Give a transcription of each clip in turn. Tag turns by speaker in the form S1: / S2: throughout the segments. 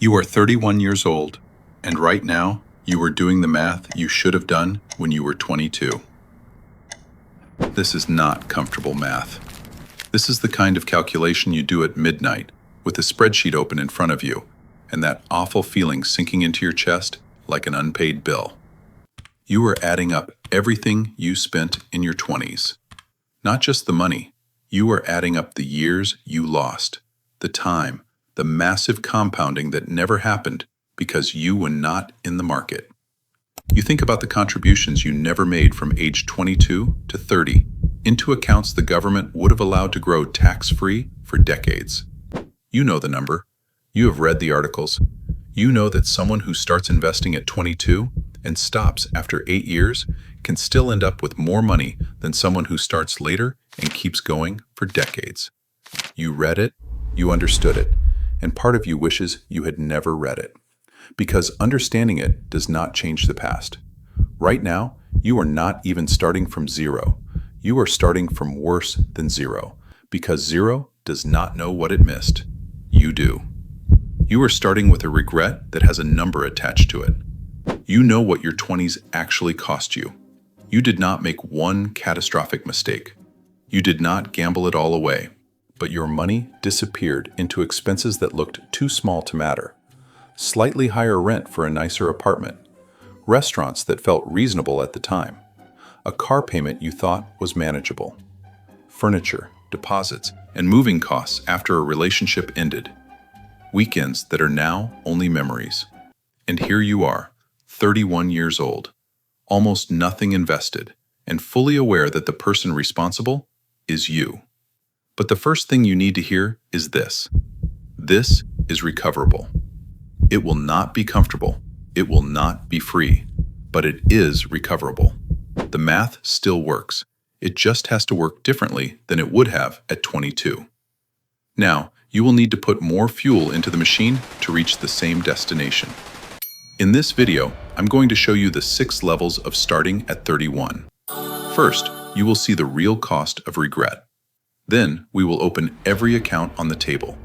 S1: You are 31 years old, and right now, you are doing the math you should have done when you were 22. This is not comfortable math. This is the kind of calculation you do at midnight, with a spreadsheet open in front of you, and that awful feeling sinking into your chest like an unpaid bill. You are adding up everything you spent in your 20s. Not just the money, you are adding up the years you lost, the time, the massive compounding that never happened because you were not in the market. You think about the contributions you never made from age 22 to 30 into accounts the government would have allowed to grow tax-free for decades. You know the number. You have read the articles. You know that someone who starts investing at 22 and stops after 8 years can still end up with more money than someone who starts later and keeps going for decades. You read it, you understood it, and part of you wishes you had never read it. Because understanding it does not change the past. Right now, you are not even starting from zero. You are starting from worse than zero, because zero does not know what it missed. You do. You are starting with a regret that has a number attached to it. You know what your 20s actually cost you. You did not make one catastrophic mistake. You did not gamble it all away, but your money disappeared into expenses that looked too small to matter. Slightly higher rent for a nicer apartment, restaurants that felt reasonable at the time, a car payment you thought was manageable, furniture, deposits, and moving costs after a relationship ended, weekends that are now only memories. And here you are, 31 years old, almost nothing invested, and fully aware that the person responsible is you. But the first thing you need to hear is this. This is recoverable. It will not be comfortable. It will not be free, but it is recoverable. The math still works. It just has to work differently than it would have at 22. Now, you will need to put more fuel into the machine to reach the same destination. In this video, I'm going to show you the 6 levels of starting at 31. First, you will see the real cost of regret. Then, we will open every account on the table.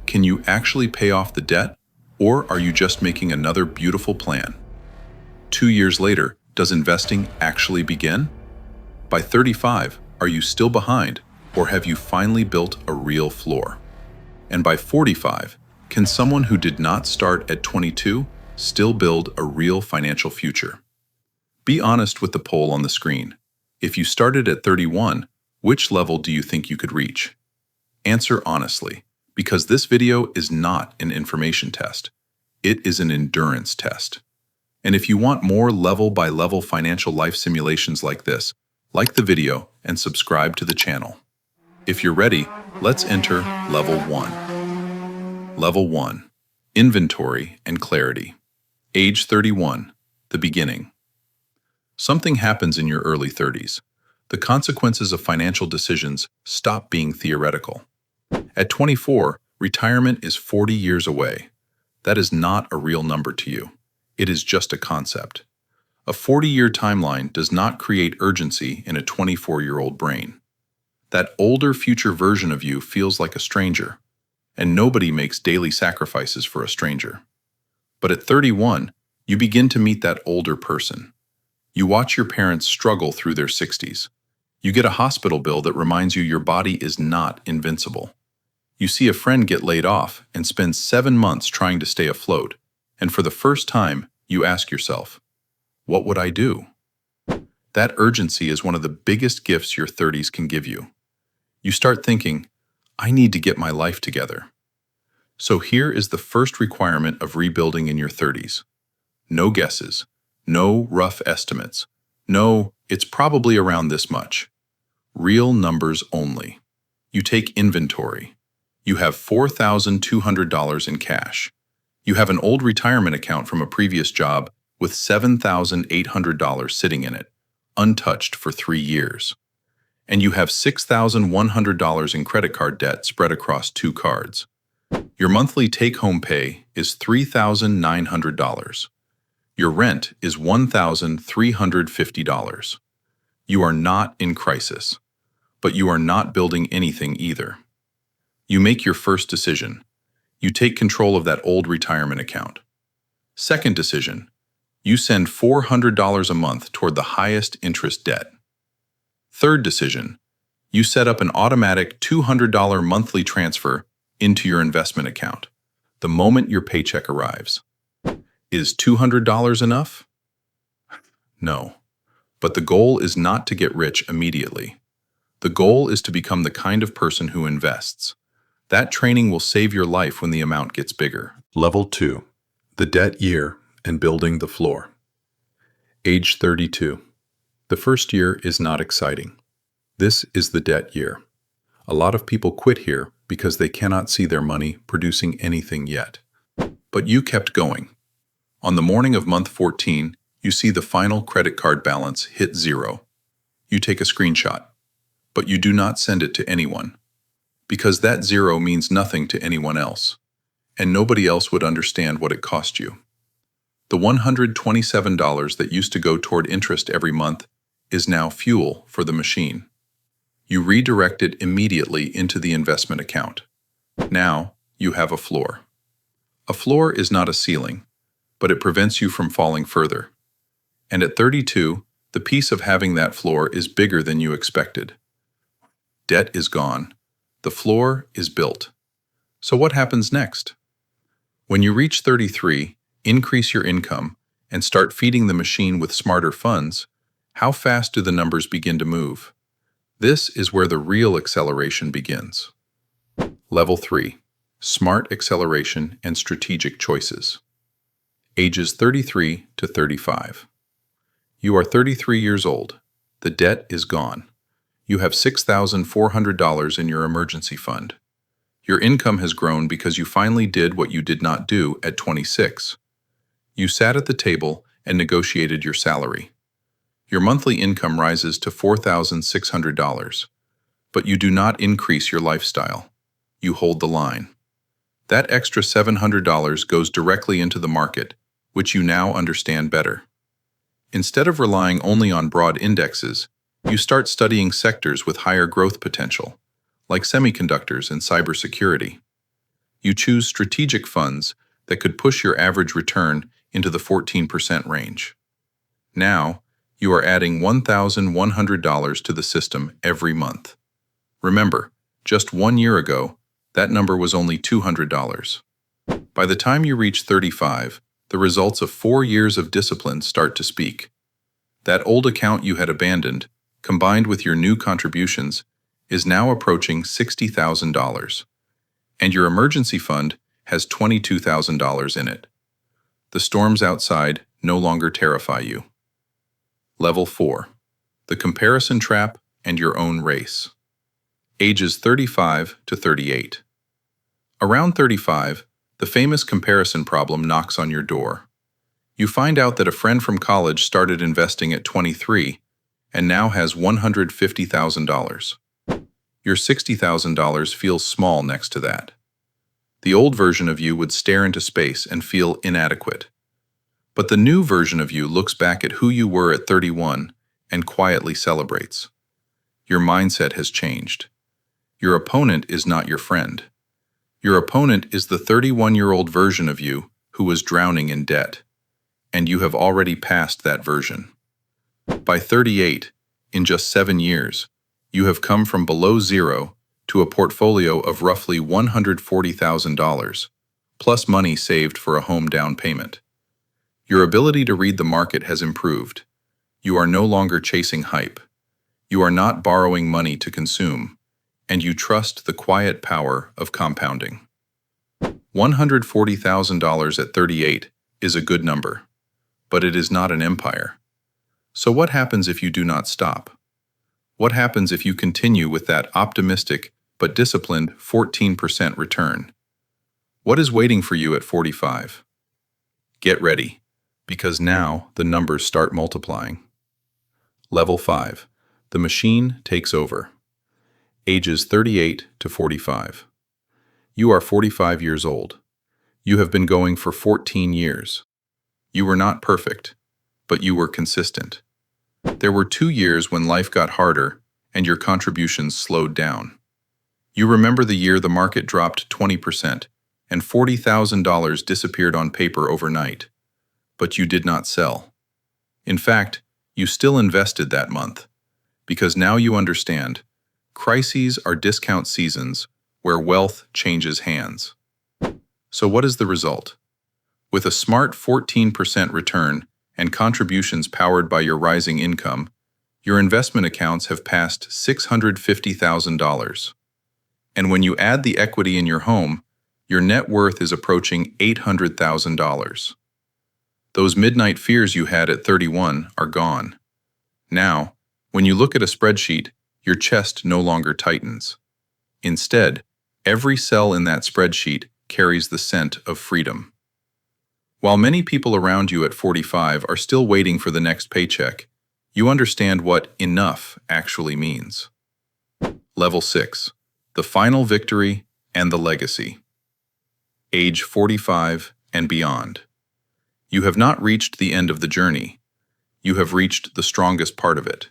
S1: Can you actually pay off the debt, or are you just making another beautiful plan? 2 years later, does investing actually begin? By 35, are you still behind, or have you finally built a real floor? And by 45, can someone who did not start at 22 still build a real financial future? Be honest with the poll on the screen. If you started at 31, which level do you think you could reach? Answer honestly, because this video is not an information test. It is an endurance test. And if you want more level-by-level financial life simulations like this, like the video and subscribe to the channel. If you're ready, let's enter Level 1. Level 1. Inventory and clarity. Age 31. The beginning. Something happens in your early 30s. The consequences of financial decisions stop being theoretical. At 24, retirement is 40 years away. That is not a real number to you. It is just a concept. A 40-year timeline does not create urgency in a 24-year-old brain. That older future version of you feels like a stranger, and nobody makes daily sacrifices for a stranger. But at 31, you begin to meet that older person. You watch your parents struggle through their 60s. You get a hospital bill that reminds you your body is not invincible. You see a friend get laid off and spend 7 months trying to stay afloat, and for the first time, you ask yourself, what would I do? That urgency is one of the biggest gifts your 30s can give you. You start thinking, I need to get my life together. So here is the first requirement of rebuilding in your 30s. No guesses, no rough estimates, no, it's probably around this much. Real numbers only. You take inventory. You have $4,200 in cash. You have an old retirement account from a previous job with $7,800 sitting in it, untouched for 3 years. And you have $6,100 in credit card debt spread across 2 cards. Your monthly take-home pay is $3,900. Your rent is $1,350. You are not in crisis, but you are not building anything either. You make your first decision. You take control of that old retirement account. Second decision, you send $400 a month toward the highest interest debt. Third decision, you set up an automatic $200 monthly transfer into your investment account the moment your paycheck arrives. Is $200 enough? No. But the goal is not to get rich immediately. The goal is to become the kind of person who invests. That training will save your life when the amount gets bigger. Level 2. The debt year and building the floor. Age 32. The first year is not exciting. This is the debt year. A lot of people quit here because they cannot see their money producing anything yet. But you kept going. On the morning of month 14, you see the final credit card balance hit 0. You take a screenshot, but you do not send it to anyone, because that 0 means nothing to anyone else, and nobody else would understand what it cost you. The $127 that used to go toward interest every month is now fuel for the machine. You redirect it immediately into the investment account. Now, you have a floor. A floor is not a ceiling, but it prevents you from falling further. And at 32, the peace of having that floor is bigger than you expected. Debt is gone. The floor is built. So what happens next? When you reach 33, increase your income, and start feeding the machine with smarter funds, how fast do the numbers begin to move? This is where the real acceleration begins. Level 3. Smart acceleration and strategic choices. Ages 33 to 35. You are 33 years old. The debt is gone. You have $6,400 in your emergency fund. Your income has grown because you finally did what you did not do at 26. You sat at the table and negotiated your salary. Your monthly income rises to $4,600, but you do not increase your lifestyle. You hold the line. That extra $700 goes directly into the market, which you now understand better. Instead of relying only on broad indexes, you start studying sectors with higher growth potential, like semiconductors and cybersecurity. You choose strategic funds that could push your average return into the 14% range. Now, you are adding $1,100 to the system every month. Remember, just 1 year ago, that number was only $200. By the time you reach 35, the results of 4 years of discipline start to speak. That old account you had abandoned, combined with your new contributions, is now approaching $60,000. And your emergency fund has $22,000 in it. The storms outside no longer terrify you. Level 4. The comparison trap and your own race. Ages 35 to 38. Around 35, the famous comparison problem knocks on your door. You find out that a friend from college started investing at 23 and now has $150,000. Your $60,000 feels small next to that. The old version of you would stare into space and feel inadequate. But the new version of you looks back at who you were at 31 and quietly celebrates. Your mindset has changed. Your opponent is not your friend. Your opponent is the 31-year-old version of you who was drowning in debt. And you have already passed that version. By 38, in just 7 years, you have come from below zero to a portfolio of roughly $140,000, plus money saved for a home down payment. Your ability to read the market has improved. You are no longer chasing hype. You are not borrowing money to consume, and you trust the quiet power of compounding. $140,000 at 38 is a good number, but it is not an empire. So what happens if you do not stop? What happens if you continue with that optimistic but disciplined 14% return? What is waiting for you at 45? Get ready, because now the numbers start multiplying. Level 5. The machine takes over. Ages 38 to 45. You are 45 years old. You have been going for 14 years. You were not perfect, but you were consistent. There were 2 years when life got harder and your contributions slowed down. You remember the year the market dropped 20% and $40,000 disappeared on paper overnight. But you did not sell. In fact, you still invested that month, because now you understand, crises are discount seasons where wealth changes hands. So what is the result? With a smart 14% return and contributions powered by your rising income, your investment accounts have passed $650,000. And when you add the equity in your home, your net worth is approaching $800,000. Those midnight fears you had at 31 are gone. Now, when you look at a spreadsheet, your chest no longer tightens. Instead, every cell in that spreadsheet carries the scent of freedom. While many people around you at 45 are still waiting for the next paycheck, you understand what enough actually means. Level 6. The final victory and the legacy. Age 45 and beyond. You have not reached the end of the journey. You have reached the strongest part of it.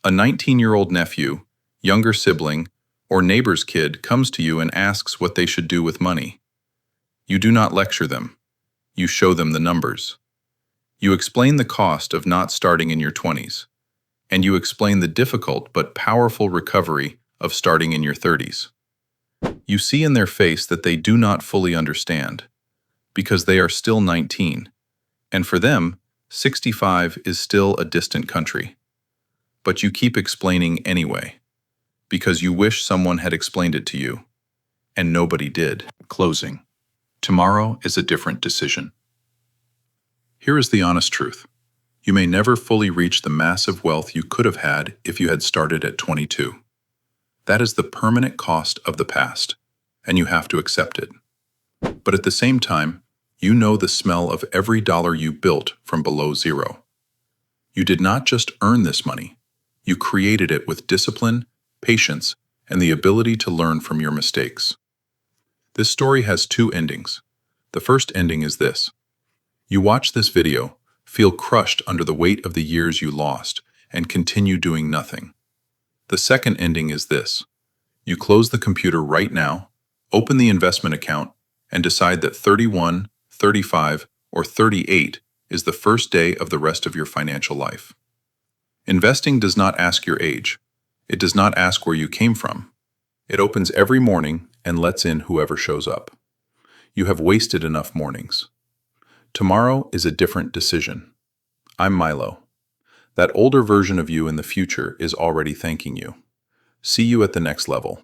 S1: A 19-year-old nephew, younger sibling, or neighbor's kid comes to you and asks what they should do with money. You do not lecture them. You show them the numbers. You explain the cost of not starting in your 20s, and you explain the difficult but powerful recovery of starting in your 30s. You see in their face that they do not fully understand, because they are still 19, and for them, 65 is still a distant country. But you keep explaining anyway, because you wish someone had explained it to you, and nobody did. Closing. Tomorrow is a different decision. Here is the honest truth. You may never fully reach the massive wealth you could have had if you had started at 22. That is the permanent cost of the past, and you have to accept it. But at the same time, you know the smell of every dollar you built from below zero. You did not just earn this money. You created it with discipline, patience, and the ability to learn from your mistakes. This story has two endings. The first ending is this. You watch this video, feel crushed under the weight of the years you lost, and continue doing nothing. The second ending is this. You close the computer right now, open the investment account, and decide that 31, 35, or 38 is the first day of the rest of your financial life. Investing does not ask your age. It does not ask where you came from. It opens every morning and lets in whoever shows up. You have wasted enough mornings. Tomorrow is a different decision. I'm Milo. That older version of you in the future is already thanking you. See you at the next level.